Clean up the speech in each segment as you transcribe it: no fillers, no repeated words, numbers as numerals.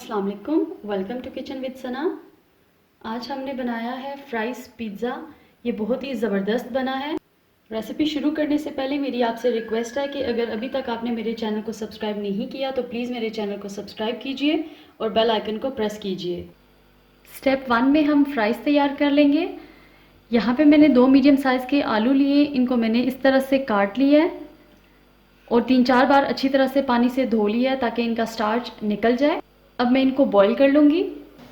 अस्सलाम वालेकुम, welcome to kitchen with सना। आज हमने बनाया है फ्राइज़ पिज़्ज़ा। ये बहुत ही ज़बरदस्त बना है। रेसिपी शुरू करने से पहले मेरी आपसे रिक्वेस्ट है कि अगर अभी तक आपने मेरे चैनल को सब्सक्राइब नहीं किया तो प्लीज़ मेरे चैनल को सब्सक्राइब कीजिए और बेल आइकन को प्रेस कीजिए। स्टेप 1 में हम फ्राइज़ तैयार कर लेंगे। यहाँ पे मैंने 2 मीडियम साइज़ के आलू लिए, इनको मैंने इस तरह से काट लिया है और 3-4 बार अच्छी तरह से पानी से धो लिया है ताकि इनका स्टार्च निकल जाए। अब मैं इनको बॉईल कर लूँगी।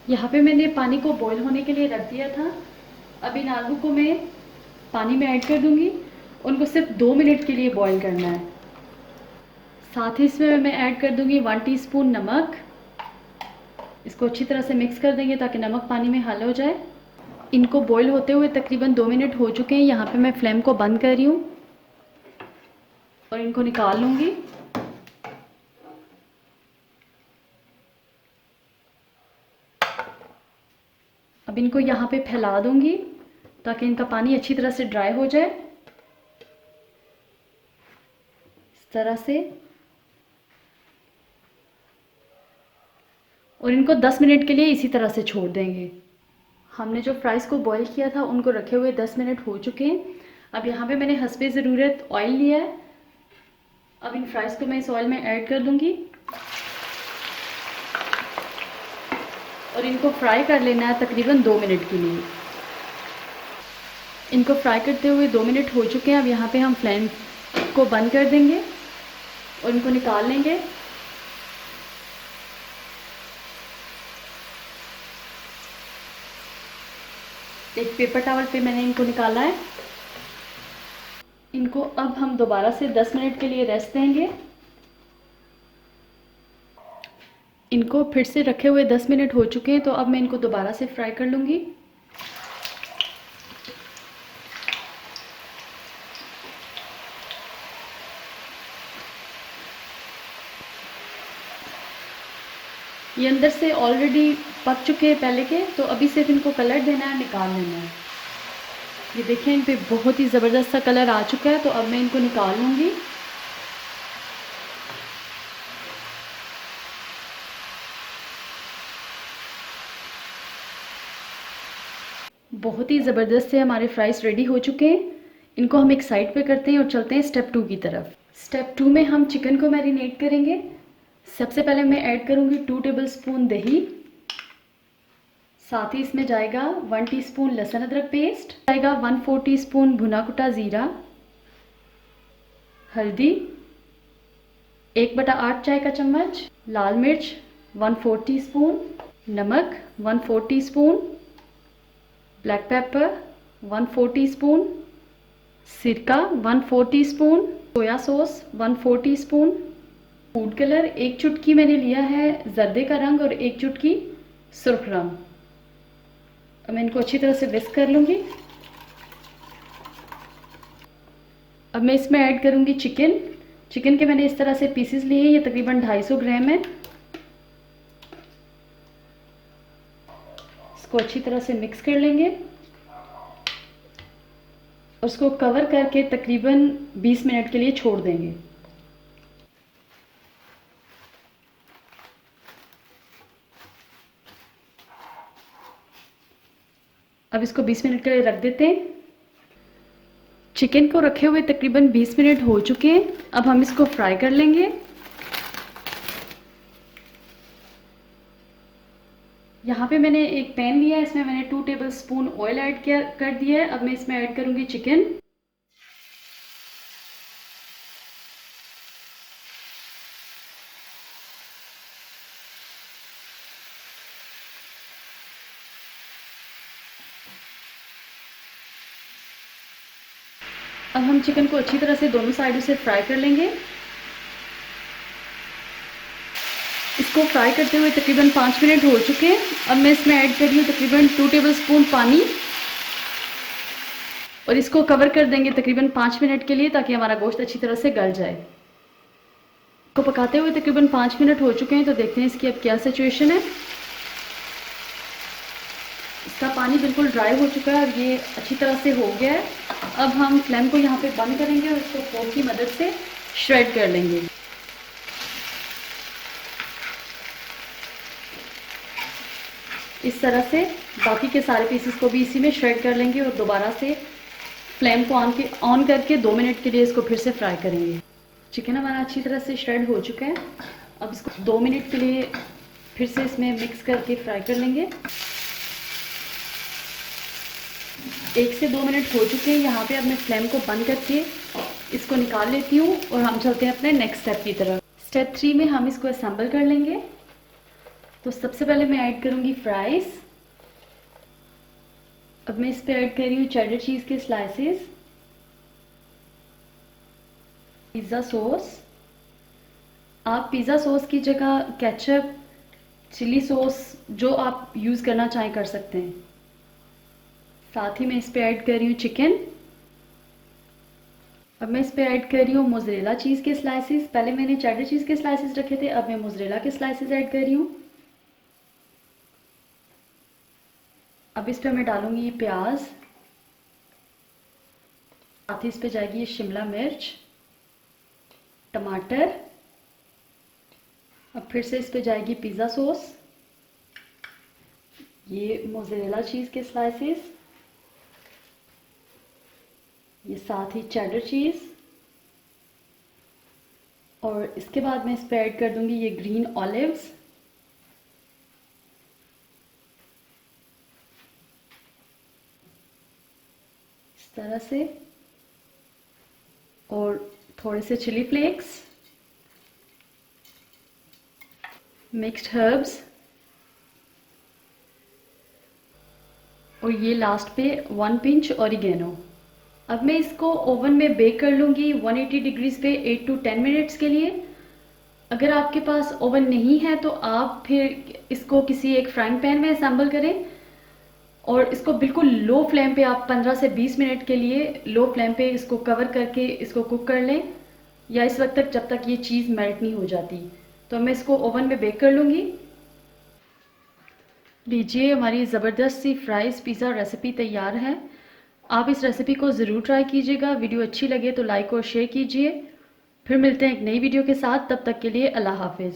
यहाँ पे मैंने पानी को बॉईल होने के लिए रख दिया था। अब इन आलू को मैं पानी में ऐड कर दूँगी। उनको सिर्फ 2 मिनट के लिए बॉईल करना है। साथ ही इसमें मैं ऐड कर दूँगी 1 टीस्पून नमक। इसको अच्छी तरह से मिक्स कर देंगे ताकि नमक पानी में हल हो जाए। इनको बॉईल होते हुए तकरीबन 2 मिनट हो चुके हैं। यहाँ पे मैं फ्लेम को बंद कर रही हूँ और इनको निकाल लूँगी। अब इनको यहाँ पे फैला दूँगी ताकि इनका पानी अच्छी तरह से ड्राई हो जाए। इस तरह से। और इनको 10 मिनट के लिए इसी तरह से छोड़ देंगे। हमने जो फ्राइज़ को बॉईल किया था उनको रखे हुए 10 मिनट हो चुके हैं। अब यहाँ पे मैंने हस्बे ज़रूरत ऑयल लिया है। अब इन फ्राइज़ को मैं इस ऑयल में ऐड कर दूँगी और इनको फ्राई कर लेना है तकरीबन 2 मिनट के लिए। इनको फ्राई करते हुए 2 मिनट हो चुके हैं। अब यहाँ पे हम फ्लेम को बंद कर देंगे और इनको निकाल लेंगे। एक पेपर टॉवल पे मैंने इनको निकाला है। इनको अब हम दोबारा से 10 मिनट के लिए रेस्ट देंगे। इनको फिर से रखे हुए 10 मिनट हो चुके हैं, तो अब मैं इनको दोबारा से फ्राई कर लूँगी। ये अंदर से ऑलरेडी पक चुके हैं पहले के, तो अभी सिर्फ इनको कलर देना है, निकाल लेना है। ये देखें, इन पे बहुत ही ज़बरदस्त सा कलर आ चुका है, तो अब मैं इनको निकाल लूँगी। बहुत ही ज़बरदस्त से हमारे फ्राइज़ रेडी हो चुके हैं। इनको हम एक साइड पे करते हैं और चलते हैं स्टेप 2 की तरफ। स्टेप 2 में हम चिकन को मैरिनेट करेंगे। सबसे पहले मैं ऐड करूँगी 2 टेबलस्पून दही। साथ ही इसमें जाएगा 1 टीस्पून लहसुन अदरक पेस्ट, जाएगा 1/4 टीस्पून भुना कुटा ज़ीरा, हल्दी 1/8 चाय का चम्मच, लाल मिर्च 1/4 टीस्पून, नमक 1/4 टीस्पून, ब्लैक पेपर 1/4 टीस्पून, सिरका 1/4 teaspoon, soya sauce 1/4 teaspoon, food colour 1 चुटकी मैंने लिया है जर्दे का रंग और 1 चुटकी सुर्ख रंग। अब मैं इनको अच्छी तरह से विस्क कर लूँगी। अब मैं इसमें ऐड करूँगी चिकन। चिकन के मैंने इस तरह से पीसेस लिए हैं, ये तकरीबन 250 ग्राम है। इसको अच्छी तरह से मिक्स कर लेंगे और उसको कवर करके तकरीबन 20 मिनट के लिए छोड़ देंगे। अब इसको 20 मिनट के लिए रख देते हैं। चिकन को रखे हुए तकरीबन 20 मिनट हो चुके हैं। अब हम इसको फ्राई कर लेंगे। यहाँ पे मैंने एक पैन लिया है, इसमें मैंने 2 टेबलस्पून ऑयल ऐड कर दिया है। अब मैं इसमें ऐड करूँगी चिकन। अब हम चिकन को अच्छी तरह से दोनों साइडों से फ्राई कर लेंगे। इसको फ्राई करते हुए तकरीबन 5 मिनट हो चुके हैं। अब मैं इसमें ऐड कर रही हूँ तकरीबन 2 टेबलस्पून पानी और इसको कवर कर देंगे तकरीबन 5 मिनट के लिए ताकि हमारा गोश्त अच्छी तरह से गल जाए। इसको पकाते हुए तकरीबन 5 मिनट हो चुके हैं, तो देखते हैं इसकी अब क्या सिचुएशन है। इसका पानी बिल्कुल ड्राई हो चुका है और ये अच्छी तरह से हो गया है। अब हम फ्लेम को यहाँ पे बंद करेंगे और इसको फोर्क की मदद से श्रेड कर लेंगे। इस तरह से बाकी के सारे पीसेस को भी इसी में श्रेड कर लेंगे और दोबारा से फ्लेम को ऑन करके 2 मिनट के लिए इसको फिर से फ्राई करेंगे। चिकन हमारा अच्छी तरह से श्रेड हो चुका है। अब इसको 2 मिनट के लिए फिर से इसमें मिक्स करके फ्राई कर लेंगे। 1 से 2 मिनट हो चुके हैं। यहाँ पे अब मैं फ्लेम को बंद करके इसको निकाल लेती हूँ और हम चलते हैं अपने नेक्स्ट स्टेप की तरफ। स्टेप 3 में हम इसको असेंबल कर लेंगे। तो सबसे पहले मैं ऐड करूँगी फ्राइज़। अब मैं इस पे ऐड कर रही हूँ चेडर चीज़ के स्लाइसेस, पिज़्ज़ा सॉस। आप पिज़्ज़ा सॉस की जगह केचप, चिली सॉस जो आप यूज़ करना चाहें कर सकते हैं। साथ ही मैं इस पे ऐड कर रही हूँ चिकन। अब मैं इस पे ऐड कर रही हूँ मोज़रेला चीज़ के स्लाइसेस। पहले मैंने चेडर चीज़ के स्लाइसेस रखे थे, अब मैं मोज़रेला के स्लाइसेस ऐड कर रही हूँ। अब इस पे मैं डालूंगी प्याज, साथ ही इस पे जाएगी ये शिमला मिर्च, टमाटर। अब फिर से इस पे जाएगी पिज़्ज़ा सॉस, ये मोज़रेला चीज़ के स्लाइसेस, ये साथ ही चेडर चीज़, और इसके बाद मैं इस पे ऐड कर दूंगी ये ग्रीन ऑलिव्स। इस तरह से, और थोड़े से चिली फ्लेक्स, मिक्स्ड हर्ब्स, और ये लास्ट पे 1 पिंच ऑरिगेनो। अब मैं इसको ओवन में बेक कर लूँगी 180 डिग्रीज पे 8 to 10 मिनट्स के लिए। अगर आपके पास ओवन नहीं है तो आप फिर इसको किसी एक फ्राइंग पैन में असेंबल करें और इसको बिल्कुल लो फ्लेम पे आप 15 से 20 मिनट के लिए लो फ्लेम पे इसको कवर करके इसको कुक कर लें, या इस वक्त तक जब तक ये चीज़ मेल्ट नहीं हो जाती। तो मैं इसको ओवन में बेक कर लूँगी। लीजिए, हमारी ज़बरदस्त सी फ्राइज़ पिज़्ज़ा रेसिपी तैयार है। आप इस रेसिपी को ज़रूर ट्राई कीजिएगा। वीडियो अच्छी लगे तो लाइक और शेयर कीजिए। फिर मिलते हैं एक नई वीडियो के साथ, तब तक के लिए अल्लाह हाफिज़।